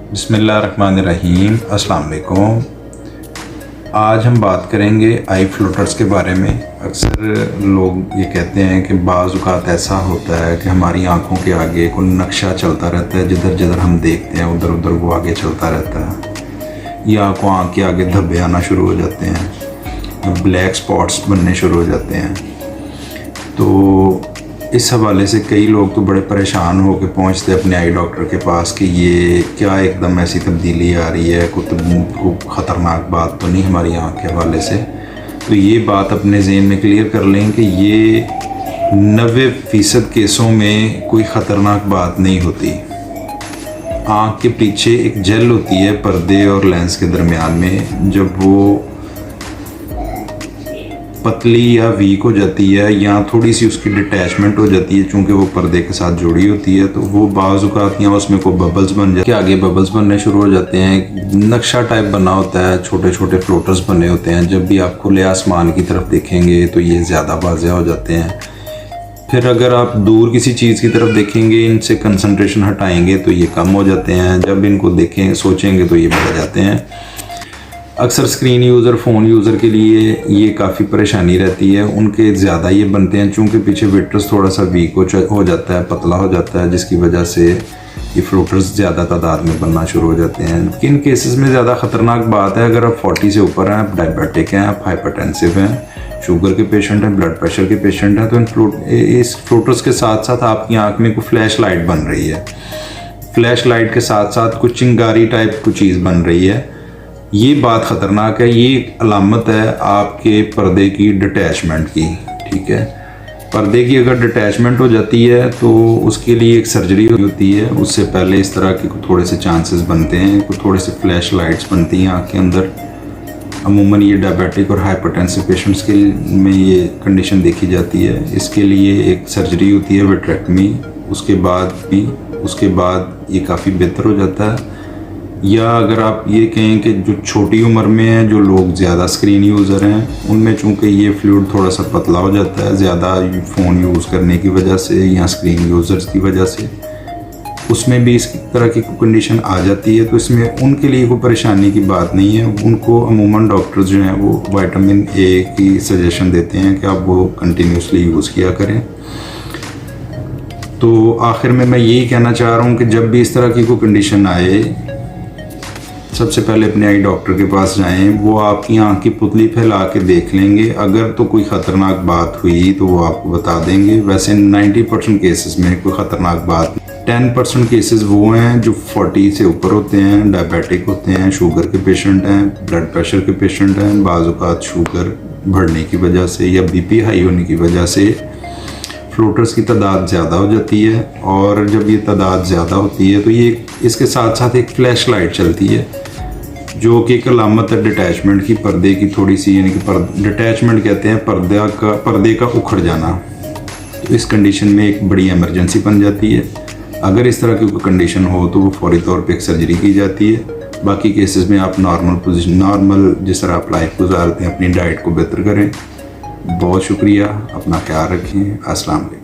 बिस्मिल्लाहिर्रहमानिर्रहीम। अस्सलाम वालेकुम। आज हम बात करेंगे आई फ्लोटर्स के बारे में। अक्सर लोग ये कहते हैं कि बाज़ औक़ात ऐसा होता है कि हमारी आँखों के आगे कोई नक्शा चलता रहता है, जिधर जिधर हम देखते हैं उधर उधर वो आगे चलता रहता है, या आँख के आगे धब्बे आना शुरू हो जाते हैं, ब्लैक स्पॉट्स बनने शुरू हो जाते हैं। तो इस हवाले से कई लोग तो बड़े परेशान होकर पहुंचते अपने आई डॉक्टर के पास कि ये क्या एकदम ऐसी तब्दीली आ रही है, कोई ख़तरनाक बात तो नहीं हमारी आँख के हवाले से। तो ये बात अपने ज़हन में क्लियर कर लें कि ये 90% केसों में कोई ख़तरनाक बात नहीं होती। आँख के पीछे एक जेल होती है पर्दे और लेंस के दरमियान में, जब वो पतली या वीक हो जाती है या थोड़ी सी उसकी डिटैचमेंट हो जाती है, चूँकि वो पर्दे के साथ जुड़ी होती है, तो वो बाज़ औक़ात या उसमें कोई बबल्स बन जाते हैं, आगे बबल्स बनने शुरू हो जाते हैं, नक्शा टाइप बना होता है, छोटे छोटे फ्लोटर्स बने होते हैं। जब भी आप खुले आसमान की तरफ देखेंगे तो ये ज़्यादा वाज़ेह हो जाते हैं। फिर अगर आप दूर किसी चीज़ की तरफ देखेंगे, इनसे कंसंट्रेशन हटाएंगे तो ये कम हो जाते हैं, जब इनको देखें सोचेंगे तो ये बढ़ जाते हैं। अक्सर स्क्रीन यूज़र, फ़ोन यूज़र के लिए ये काफ़ी परेशानी रहती है, उनके ज़्यादा ये बनते हैं चूँकि पीछे विट्रस थोड़ा सा वीक हो जाता है, पतला हो जाता है, जिसकी वजह से ये फ्लोटर्स ज़्यादा तादाद में बनना शुरू हो जाते हैं। किन केसेस में ज़्यादा ख़तरनाक बात है, अगर आप 40 से ऊपर हैं, आप डायबिटिक हैं, आप हाइपरटेंसिव हैं, शुगर के पेशेंट हैं, ब्लड प्रेशर के पेशेंट हैं, तो इस फ्लोटर्स के साथ साथ आपकी आँख में कोई फ्लैश लाइट बन रही है, फ्लैश लाइट के साथ साथ कुछ चिंगारी टाइप कुछ चीज़ बन रही है, ये बात ख़तरनाक है। ये अलामत है आपके पर्दे की डिटैचमेंट की। ठीक है, पर्दे की अगर डिटैचमेंट हो जाती है तो उसके लिए एक सर्जरी होती है। उससे पहले इस तरह के थोड़े से चांसेस बनते हैं, कुछ थोड़े से फ्लैश लाइट्स बनती हैं आँख के अंदर। अमूमन ये डायबिटिक और हाइपरटेंसिव पेशेंट्स के में ये कंडीशन देखी जाती है। इसके लिए एक सर्जरी होती है, विट्रेक्टमी। उसके बाद ये काफ़ी बेहतर हो जाता है। या अगर आप ये कहें कि जो छोटी उम्र में हैं, जो लोग ज़्यादा स्क्रीन यूज़र हैं, उनमें चूँकि ये फ्लूइड थोड़ा सा पतला हो जाता है ज़्यादा फ़ोन यूज़ करने की वजह से या स्क्रीन यूज़र्स की वजह से, उसमें भी इस तरह की कंडीशन आ जाती है। तो इसमें उनके लिए कोई परेशानी की बात नहीं है। उनको अमूमन डॉक्टर्स जो हैं वो विटामिन ए की सजेशन देते हैं कि आप वो कंटिन्यूसली यूज़ किया करें। तो आखिर में मैं यही कहना चाह रहा हूँ कि जब भी इस तरह की कोई कंडीशन आए, सबसे पहले अपने आई डॉक्टर के पास जाएं। वो आपकी आँख की पुतली फैला के देख लेंगे। अगर तो कोई ख़तरनाक बात हुई तो वो आपको बता देंगे। वैसे 90% केसेस में कोई ख़तरनाक बात नहीं। 10% केसेस वो हैं जो 40 से ऊपर होते हैं, डायबिटिक होते हैं, शुगर के पेशेंट हैं, ब्लड प्रेशर के पेशेंट हैं। बाज़ औक़ात शुगर बढ़ने की वजह से या बीपी हाई होने की वजह से फ्लोटर्स की तादाद ज़्यादा हो जाती है, और जब ये तादाद ज़्यादा होती है तो ये इसके साथ साथ एक फ्लैश लाइट चलती है, जो कि एक अलामत है डिटैचमेंट की, पर्दे की थोड़ी सी, यानी कि डिटैचमेंट कहते हैं पर्दे का उखड़ जाना। तो इस कंडीशन में एक बड़ी इमरजेंसी बन जाती है। अगर इस तरह की कोई कंडीशन हो तो वो फौरी तौर पे एक सर्जरी की जाती है। बाकी केसेस में आप नॉर्मल जिस तरह आप लाइफ गुजारते हैं, अपनी डाइट को बेहतर करें। बहुत शुक्रिया, अपना ख्याल रखें। अस्सलाम वालेकुम।